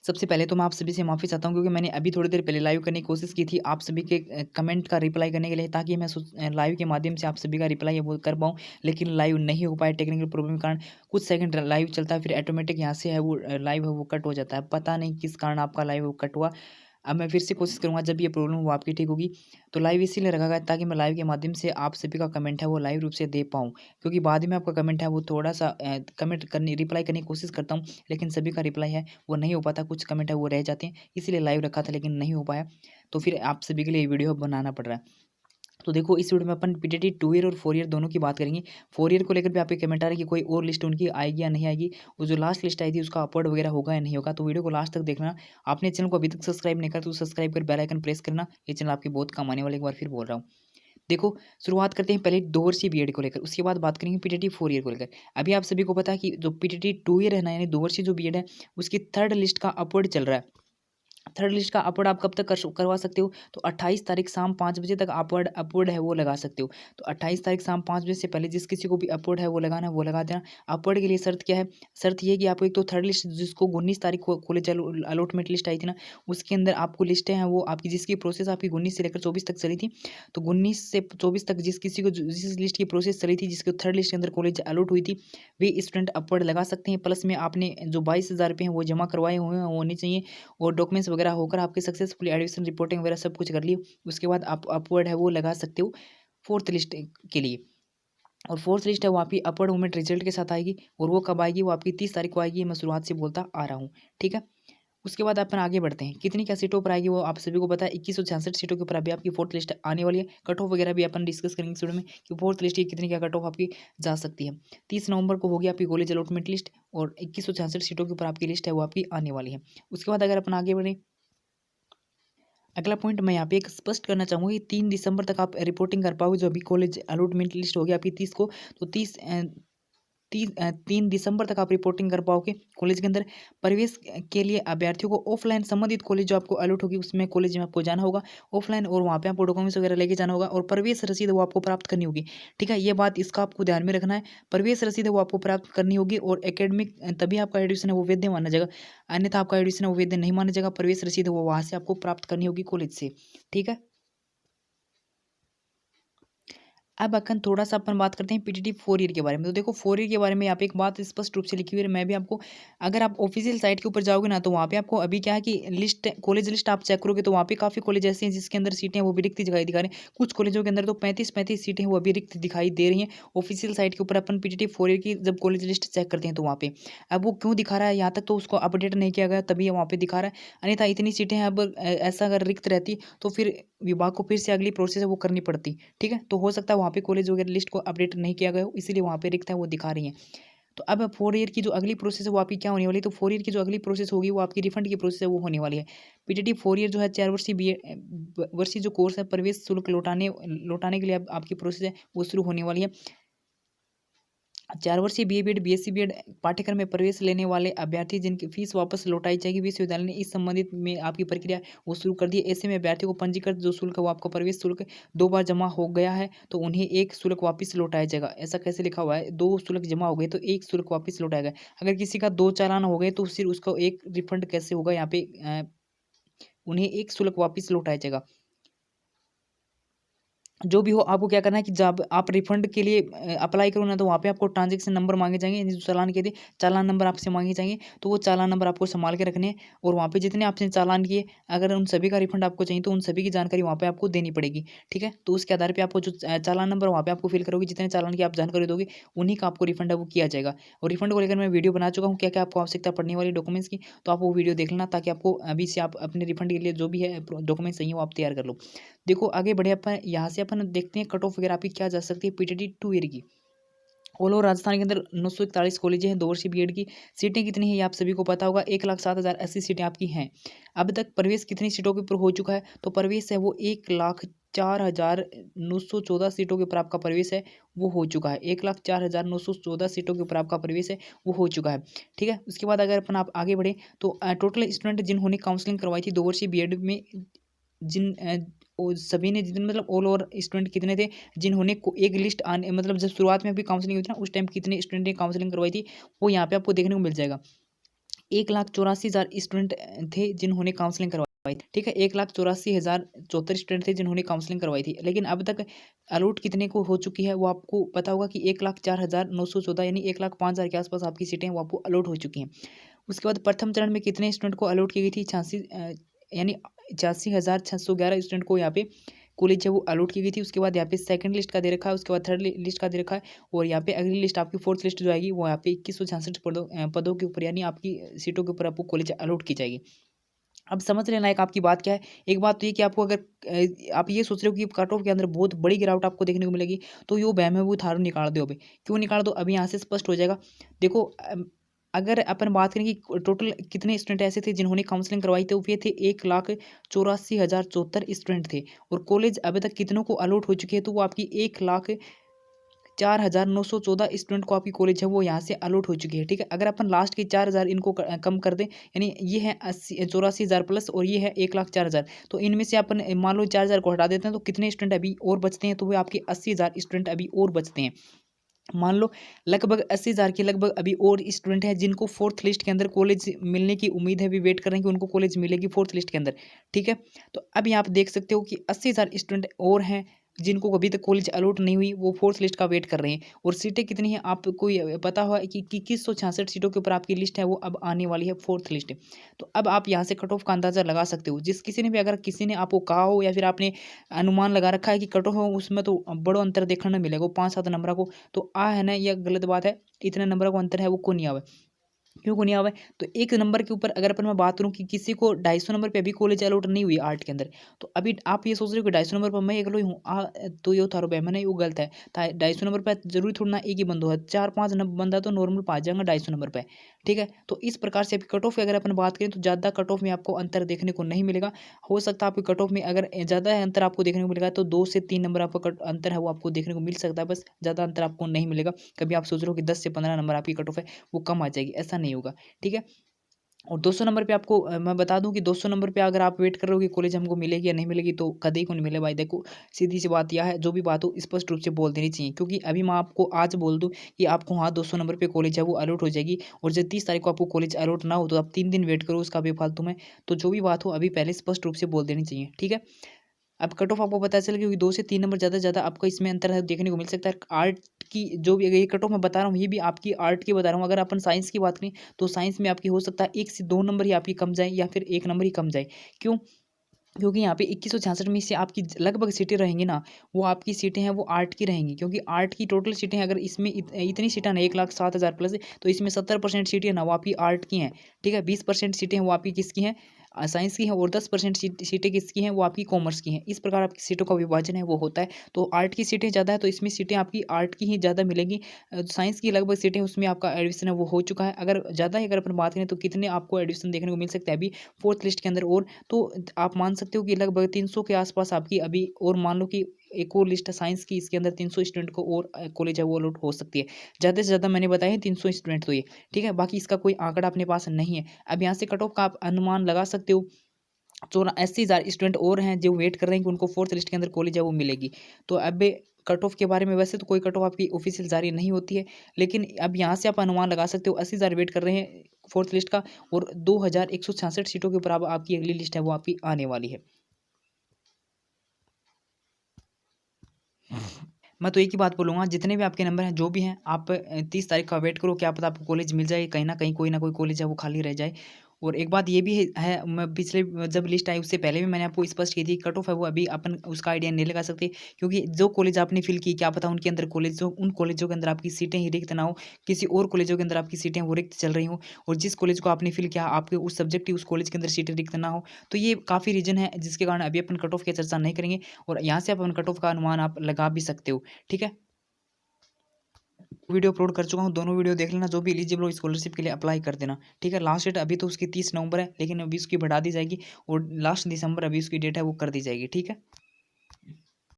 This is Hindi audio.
सबसे पहले तो मैं आप सभी से माफ़ी चाहता हूँ क्योंकि मैंने अभी थोड़ी देर पहले लाइव करने की कोशिश की थी आप सभी के कमेंट का रिप्लाई करने के लिए, ताकि मैं लाइव के माध्यम से आप सभी का रिप्लाई है वो कर पाऊँ, लेकिन लाइव नहीं हो पाया टेक्निकल प्रॉब्लम के कारण। कुछ सेकंड लाइव चलता है, फिर ऑटोमेटिक यहाँ से है वो लाइव है वो कट हो जाता है। पता नहीं किस कारण आपका लाइव वो कट हुआ। अब मैं फिर से कोशिश करूँगा, जब ये प्रॉब्लम वो आपकी ठीक होगी। तो लाइव इसीलिए रखा गया है ताकि मैं लाइव के माध्यम से आप सभी का कमेंट है वो लाइव रूप से दे पाऊँ, क्योंकि बाद में आपका कमेंट है वो थोड़ा-सा कमेंट करने रिप्लाई करने की कोशिश करता हूँ, लेकिन सभी का रिप्लाई है वो नहीं हो पाता, कुछ कमेंट है वो रह जाते हैं, इसीलिए लाइव रखा था लेकिन नहीं हो पाया। तो फिर आप सभी के लिए वीडियो बनाना पड़ रहा है। तो देखो, इस वीडियो में अपन पीटीटी 2 ईयर और 4 ईयर दोनों की बात करेंगे। 4 ईयर को लेकर भी आपके कमेंट आ रहे हैं कि कोई और लिस्ट उनकी आएगी या नहीं आएगी। वो जो लास्ट लिस्ट आई थी उसका अपलोड वगैरह होगा या नहीं होगा, तो वीडियो को लास्ट तक देखना। आपने चैनल को अभी तक सब्सक्राइब नहीं करा तो सब्सक्राइब कर बेल आइकन प्रेस करना। ये चैनल आपके बहुत काम आने वाला है, एक बार फिर बोल रहा हूँ। देखो, शुरुआत करते हैं पहले 2 वर्षीय बीएड को लेकर, उसके बाद बात करेंगे पीटीटी 4 ईयर को लेकर। अभी आप सभी को पता है कि जो पीटीटी 2 ईयर है ना, यानी 2 वर्षीय जो बीएड है, उसकी थर्ड लिस्ट का अपलोड चल रहा है। थर्ड लिस्ट का अपलोड आप कब तक करवा सकते हो? तो 28 तारीख शाम 5 बजे तक अपलोड अपलोड है वो लगा सकते हो। तो 28 तारीख शाम 5 बजे से पहले जिस किसी को भी अपलोड है वो लगाना है वो लगा देना। अपलोड के लिए शर्त क्या है? शर्त ये है कि आपको एक तो थर्ड लिस्ट जिसको 19 तारीख को कॉलेज अलॉटमेंट लिस्ट आई थी ना, उसके अंदर आपको लिस्टें हैं वो आपकी, जिसकी प्रोसेस आपकी 19 से लेकर 24 तक चली थी। तो 19 से 24 तक जिस किसी को जिस लिस्ट की प्रोसेस चली थी, जिसको थर्ड लिस्ट के अंदर कॉलेज अलॉट हुई थी, वे स्टूडेंट अपलोड लगा सकते हैं। प्लस में आपने जो 22,000 रुपये हैं वो जमा करवाए हुए हैं होने चाहिए, और डॉक्यूमेंट्स वगैरह होकर आपकी सक्सेसफुली एडमिशन रिपोर्टिंग वगैरह सब कुछ कर ली। उसके बाद आप अपवर्ड है वो लगा सकते हो फोर्थ लिस्ट के लिए। और फोर्थ लिस्ट है वो आपकी अपवर्ड मूवमेंट रिजल्ट के साथ आएगी, और वो कब आएगी? वो आपकी 30 तारीख को आएगी। मैं शुरुआत से बोलता आ रहा हूँ, ठीक है। उसके बाद अपन आगे बढ़ते हैं, कितनी क्या सीटों पर आएगी वो आप सभी को पता है। 2166 सीटों के ऊपर अभी आपकी फोर्थ लिस्ट आने वाली है। कट ऑफ वगैरह भी अपन डिस्कस करेंगे इस वीडियो में कि फोर्थ लिस्ट की कितनी क्या कट ऑफ आपकी जा सकती है। 30 नवंबर को होगी आपकी कॉलेज अलॉटमेंट लिस्ट, और 2166 सीटों के ऊपर आपकी लिस्ट है वो आपकी आने वाली है। उसके बाद अगर अपन आगे बढ़े, अगला पॉइंट मैं यहाँ पे एक स्पष्ट करना चाहूँगा कि 3 दिसंबर तक आप रिपोर्टिंग कर पाओगे। जो अभी कॉलेज अलॉटमेंट लिस्ट होगी आपकी 30 को, तो 3 दिसंबर तक आप रिपोर्टिंग कर पाओगे कॉलेज के अंदर। प्रवेश के लिए अभ्यर्थियों को ऑफलाइन संबंधित कॉलेज जो आपको अलॉट होगी उसमें कॉलेज में आपको जाना होगा ऑफलाइन, और वहाँ पे आपको डॉक्यूमेंट्स वगैरह लेके जाना होगा, और प्रवेश रसीद वो आपको प्राप्त करनी होगी। ठीक है, ये बात इसका आपको ध्यान में रखना है। प्रवेश रसीद है वो आपको प्राप्त करनी होगी, और एकेडमिक तभी आपका एडमिशन है वो वैध माना जाएगा, अन्यथा आपका एडमिशन है वो वैध नहीं माना जाएगा। प्रवेश रसीद है वो वहाँ से आपको प्राप्त करनी होगी कॉलेज से, ठीक है। अब अखन थोड़ा-सा अपन बात करते हैं पीटीटी 4 ईयर के बारे में। तो देखो, 4 ईयर के बारे में यहाँ पे एक बात स्पष्ट रूप से लिखी हुई है, मैं भी आपको, अगर आप ऑफ़िशियल साइट के ऊपर जाओगे ना, तो वहाँ पे आपको अभी क्या है कि लिस्ट, कॉलेज लिस्ट आप चेक करोगे तो वहाँ पे काफ़ी कॉलेज ऐसे हैं जिसके अंदर सीटें वो भी रिक्त दिखाई दिखा रहे हैं। कुछ कॉलेजों के अंदर तो 35-35 सीटें वो अभी रिक्त दिखाई दे रही हैं। ऑफ़िशियल साइट के ऊपर अपन पीटीटी 4 ईयर की जब कॉलेज लिस्ट चेक करते हैं तो वहाँ पे। अब वो क्यों दिखा रहा है, यहाँ तक तो उसको अपडेट नहीं किया गया तभी वहाँ पे दिखा रहा है। अन्यथा इतनी सीटें हैं, अब ऐसा अगर रिक्त रहती तो फिर विभाग को फिर से अगली प्रोसेस है वो करनी पड़ती। ठीक है, तो हो सकता है वहाँ पे कॉलेज वगैरह लिस्ट को अपडेट नहीं किया गया हो, इसीलिए वहाँ पे रिक्त है वो दिखा रही हैं। तो अब 4 ईयर की जो अगली प्रोसेस है वो आपकी क्या होने वाली है? तो 4 ईयर की जो अगली प्रोसेस होगी वो आपकी रिफंड की प्रोसेस है वो होने वाली है। पीटीटी 4 ईयर जो है 4 वर्षीय वर्षीय जो कोर्स है, प्रवेश शुल्क लौटाने लौटाने के लिए अब आपकी प्रोसेस है वो शुरू होने वाली है। 4 वर्षीय बीए बीएड बीएससी बीएड पाठ्यक्रम में प्रवेश लेने वाले अभ्यर्थी जिनकी फीस वापस लौटाई जाएगी, विश्वविद्यालय ने इस संबंधित में आपकी प्रक्रिया वो शुरू कर दी है। ऐसे में अभ्यर्थियों को पंजीकृत जो शुल्क है वो आपका प्रवेश शुल्क 2 बार जमा हो गया है तो उन्हें एक शुल्क वापस लौटाया जाएगा। ऐसा कैसे लिखा हुआ है? 2 शुल्क जमा हो गए तो एक शुल्क वापस लौटाया गया। अगर किसी का 2 चालान हो गए तो फिर उसका एक रिफंड कैसे होगा? यहाँ पे उन्हें एक शुल्क वापस लौटाया जाएगा। जो भी हो, आपको क्या करना है कि जब आप रिफंड के लिए अप्लाई करो ना, तो वहाँ पे आपको ट्रांजैक्शन नंबर मांगे जाएंगे, जो चालान के थे चालान नंबर आपसे मांगे जाएंगे, तो वो चालान नंबर आपको संभाल के रखने हैं। और वहाँ पे जितने आपने चालान किए, अगर उन सभी का रिफंड आपको चाहिए तो उन सभी की जानकारी वहाँ पे आपको देनी पड़ेगी। ठीक है, तो उसके आधार पर आपको जो चालान नंबर वहाँ पे आपको फिल करोगे, जितने चालान की आप जानकारी दोगे उन्हीं का आपको रिफंड है वो किया जाएगा। और रिफंड को लेकर मैं वीडियो बना चुका हूँ, क्या क्या आपको आवश्यकता पड़ने वाली डॉक्यूमेंट्स की, तो आप वो वीडियो देख लेना ताकि आपको अभी से आप अपने रिफंड के लिए जो भी है डॉक्यूमेंट्स चाहिए वो आप तैयार कर लो। देखो, आगे बढ़े अपन, यहाँ से अपन देखते हैं कट ऑफ वगैरह आपकी क्या जा सकती है पीटीटी 2 ईयर की। ऑल ओवर राजस्थान के अंदर 941 कॉलेज हैं। 2 वर्षीय बीएड की सीटें कितनी हैं ये आप सभी को पता होगा। 1,07,080 सीटें आपकी हैं। अब तक प्रवेश कितनी सीटों के ऊपर हो चुका है? तो प्रवेश है वो 1,04,914 सीटों के ऊपर आपका प्रवेश है वो हो चुका है। 1,04,914 सीटों के ऊपर आपका प्रवेश है वो हो चुका है। ठीक है, उसके बाद अगर अपन आप आगे बढ़े तो टोटल स्टूडेंट जिन्होंने काउंसलिंग करवाई थी 2 वर्षीय बीएड में, जिन वो सभी ने जितने, मतलब ऑल ओवर स्टूडेंट कितने थे जिन्होंने एक लिस्ट आने, मतलब जब शुरुआत में भी काउंसलिंग हुई थी ना, उस टाइम कितने स्टूडेंट ने काउंसलिंग करवाई थी वो यहाँ पे आपको देखने को मिल जाएगा। 1,84,000 स्टूडेंट थे जिन्होंने काउंसलिंग करवाई थी, ठीक है। 1,84,074 स्टूडेंट थे जिन्होंने काउंसलिंग करवाई थी, लेकिन अब तक अलॉट कितने को हो चुकी है वो आपको पता होगा कि 1,04,914 यानी 1,05,000 के आसपास आपकी सीटें वो आपको अलॉट हो चुकी हैं। उसके बाद प्रथम चरण में कितने स्टूडेंट को अलॉट की गई थी? 86 यानी 86,611 स्टूडेंट को यहाँ पे कॉलेज है वो अलॉट की गई थी। उसके बाद यहाँ पे सेकंड लिस्ट का दे रखा है, उसके बाद थर्ड लिस्ट का दे रखा है, और यहाँ पे अगली लिस्ट आपकी फोर्थ लिस्ट जो आएगी वो यहाँ पे 2166 पदों के ऊपर यानी आपकी सीटों के ऊपर आपको कॉलेज अलॉट की जाएगी। अब समझ लेना एक आपकी बात क्या है। एक बात तो ये कि आपको अगर आप ये सोच रहे हो कि कट ऑफ के अंदर बहुत बड़ी गिरावट आपको देखने को मिलेगी, तो यो वहम है वो थारो निकाल दो अभी। क्यों निकाल दो? अभी यहाँ से स्पष्ट हो जाएगा। देखो अगर अपन बात करें कि टोटल कितने स्टूडेंट ऐसे थे जिन्होंने काउंसलिंग करवाई, तो ये थे 1,84,074 स्टूडेंट थे, और कॉलेज अभी तक कितनों को अलॉट हो चुके हैं, तो वो आपकी 1,04,914 स्टूडेंट को आपकी कॉलेज है वो यहाँ से अलॉट हो चुकी है, ठीक है। अगर अपन लास्ट के 4,000 इनको कम कर दें, यानी ये है 84,000 प्लस और ये है 1,04,000, तो इनमें से अपन मान लो 4,000 को हटा देते हैं, तो कितने स्टूडेंट अभी और बचते हैं? तो वो आपके 80,000 स्टूडेंट अभी और बचते हैं। मान लो लगभग 80,000 के लगभग अभी और स्टूडेंट हैं जिनको फोर्थ लिस्ट के अंदर कॉलेज मिलने की उम्मीद है, अभी वेट कर रहे हैं कि उनको कॉलेज मिलेगी फोर्थ लिस्ट के अंदर, ठीक है। तो अभी आप देख सकते हो कि 80,000 स्टूडेंट और हैं जिनको अभी तक कॉलेज अलॉट नहीं हुई, वो फोर्थ लिस्ट का वेट कर रहे हैं। और सीटें कितनी हैं आपको पता हुआ कि 2166 सीटों के ऊपर आपकी लिस्ट है वो अब आने वाली है, फोर्थ लिस्ट। तो अब आप यहाँ से कट ऑफ का अंदाजा लगा सकते हो। जिस किसी ने भी अगर किसी ने आपको कहा हो या फिर आपने अनुमान लगा रखा है कि कट ऑफ हो, उसमें तो बड़ो अंतर देखने को मिलेगा, 5-7 नंबर को, तो आ है ना, यह गलत बात है। इतने नंबर का अंतर है वो को नहीं आवे। क्यों को नहीं आवा है? तो एक नंबर के ऊपर अगर अपन मैं बात करूं कि किसी को 250 नंबर पे अभी कॉलेज अलॉट नहीं हुई आर्ट के अंदर, तो अभी आप ये सोच रहे हो कि 250 नंबर पर मैं अकेलो ही हूँ, तो ये थारो बहमन है, वो गलत है। 250 नंबर पे जरूरी थोड़ा ना एक ही बंदो है, 4-5 बंदा तो नॉर्मल पा जाएगा 250 नंबर पे, ठीक है। तो इस प्रकार से अभी कट ऑफ की अगर अपन बात करें तो ज़्यादा कट ऑफ में आपको अंतर देखने को नहीं मिलेगा। हो सकता है आपकी कट ऑफ में अगर ज़्यादा अंतर आपको देखने को मिलेगा तो 2 से 3 नंबर आपका अंतर है वो आपको देखने को मिल सकता है, बस ज़्यादा अंतर आपको नहीं मिलेगा। कभी आप सोच रहे हो कि 10 से 15 नंबर आपकी कट ऑफ है वो कम आ जाएगी, ऐसा नहीं होगा, ठीक है। और 200 नंबर पे आपको मैं बता दूं कि 200 नंबर पे अगर आप वेट कर रहे हो कि कॉलेज हमको मिलेगी या नहीं मिलेगी, तो कभी को नहीं मिले भाई। देखो सीधी सी बात यह है, जो भी बात हो स्पष्ट रूप से बोल देनी चाहिए, क्योंकि अभी मैं आपको आज बोल दूं कि आपको हाँ 200 नंबर पे कॉलेज है वो अलॉट हो जाएगी, और जब 30 तारीख को आपको कॉलेज अलॉट ना हो तो आप 3 दिन वेट करो उसका बेफालतू में। तो जो भी बात हो अभी पहले स्पष्ट रूप से बोल देनी चाहिए, ठीक है। अब कट ऑफ आपको पता चल, क्योंकि 2 से 3 नंबर ज़्यादा ज़्यादा आपको इसमें अंतर है देखने को मिल सकता है। आर्ट की जो भी ये कट ऑफ मैं बता रहा हूँ, ये भी आपकी आर्ट की बता रहा हूँ। अगर अपन साइंस की बात करें तो साइंस में आपकी हो सकता है 1 से 2 नंबर ही आपकी कम जाए, या फिर 1 नंबर ही कम जाए। क्यों? क्योंकि यहाँ पे 2166 में से आपकी लगभग सीटें रहेंगी ना, वो आपकी सीटें हैं वो आर्ट की रहेंगी, क्योंकि आर्ट की टोटल सीटें हैं, अगर इसमें इतनी सीटें ना 1,07,000 प्लस, तो इसमें 70% सीटें ना वो आपकी आर्ट की हैं, ठीक है। 20% सीटें वो आपकी किसकी हैं? साइंस की हैं, और 10% सीटें किसकी हैं? वो आपकी कॉमर्स की हैं। इस प्रकार आपकी सीटों का विभाजन है वो होता है। तो आर्ट की सीटें ज़्यादा है तो इसमें सीटें आपकी आर्ट की ही ज़्यादा मिलेंगी। साइंस की लगभग सीटें उसमें आपका एडमिशन है वो हो चुका है। अगर ज़्यादा ही अगर अपन बात करें तो कितने आपको एडमिशन देखने को मिल सकता है अभी फोर्थ लिस्ट के अंदर, और तो आप मान सकते हो कि लगभग 300 के आसपास आपकी अभी, और मान लो कि एक और लिस्ट है साइंस की, इसके अंदर 300 स्टूडेंट को और कॉलेज है वो अलॉट हो सकती है। ज़्यादा से ज़्यादा मैंने बताया 300 स्टूडेंट तो ये, ठीक है। बाकी इसका कोई आंकड़ा अपने पास नहीं है। अब यहाँ से कट ऑफ का आप अनुमान लगा सकते हो। 84,000 स्टूडेंट और हैं जो वेट कर रहे हैं कि उनको फोर्थ लिस्ट के अंदर कॉलेज है वो मिलेगी। तो अब कट ऑफ के बारे में वैसे तो कोई कट ऑफ आपकी ऑफिशियल जारी नहीं होती है, लेकिन अब यहाँ से आप अनुमान लगा सकते हो 80,000 वेट कर रहे हैं फोर्थ लिस्ट का, और 2,166 सीटों के ऊपर अब आपकी अगली लिस्ट है वो आपकी आने वाली है। मैं तो एक ही बात बोलूँगा, जितने भी आपके नंबर हैं जो भी हैं, आप 30 तारीख का वेट करो, क्या पता आपको कॉलेज मिल जाए, कहीं ना कहीं कोई ना कोई कॉलेज है वो खाली रह जाए। और एक बात ये भी है, मैं पिछले जब लिस्ट आई उससे पहले भी मैंने आपको स्पष्ट की थी, कट ऑफ है वो अभी अपन उसका आइडिया नहीं लगा सकते, क्योंकि जो कॉलेज आपने फिल की क्या पता उनके अंदर कॉलेज जो उन कॉलेजों के अंदर आपकी सीटें ही रिक्त ना हो, किसी और कॉलेजों के अंदर आपकी सीटें वो रिक्त चल रही हो, और जिस कॉलेज को आपने फिल किया आपके उस सब्जेक्ट की उस कॉलेज के अंदर सीटें रिक्त ना हो। तो ये काफ़ी रीजन है जिसके कारण अभी अपन कट ऑफ की चर्चा नहीं करेंगे, और यहाँ से अपन कट ऑफ का अनुमान आप लगा भी सकते हो, ठीक है। वीडियो अपलोड कर चुका हूँ, दोनों वीडियो देख लेना। जो भी एलिजिबल हो स्कॉलरशिप के लिए अप्लाई कर देना, ठीक है। लास्ट डेट अभी तो उसकी 30 नवंबर है, लेकिन अभी उसकी बढ़ा दी जाएगी, और लास्ट दिसंबर अभी उसकी डेट है वो कर दी जाएगी, ठीक है।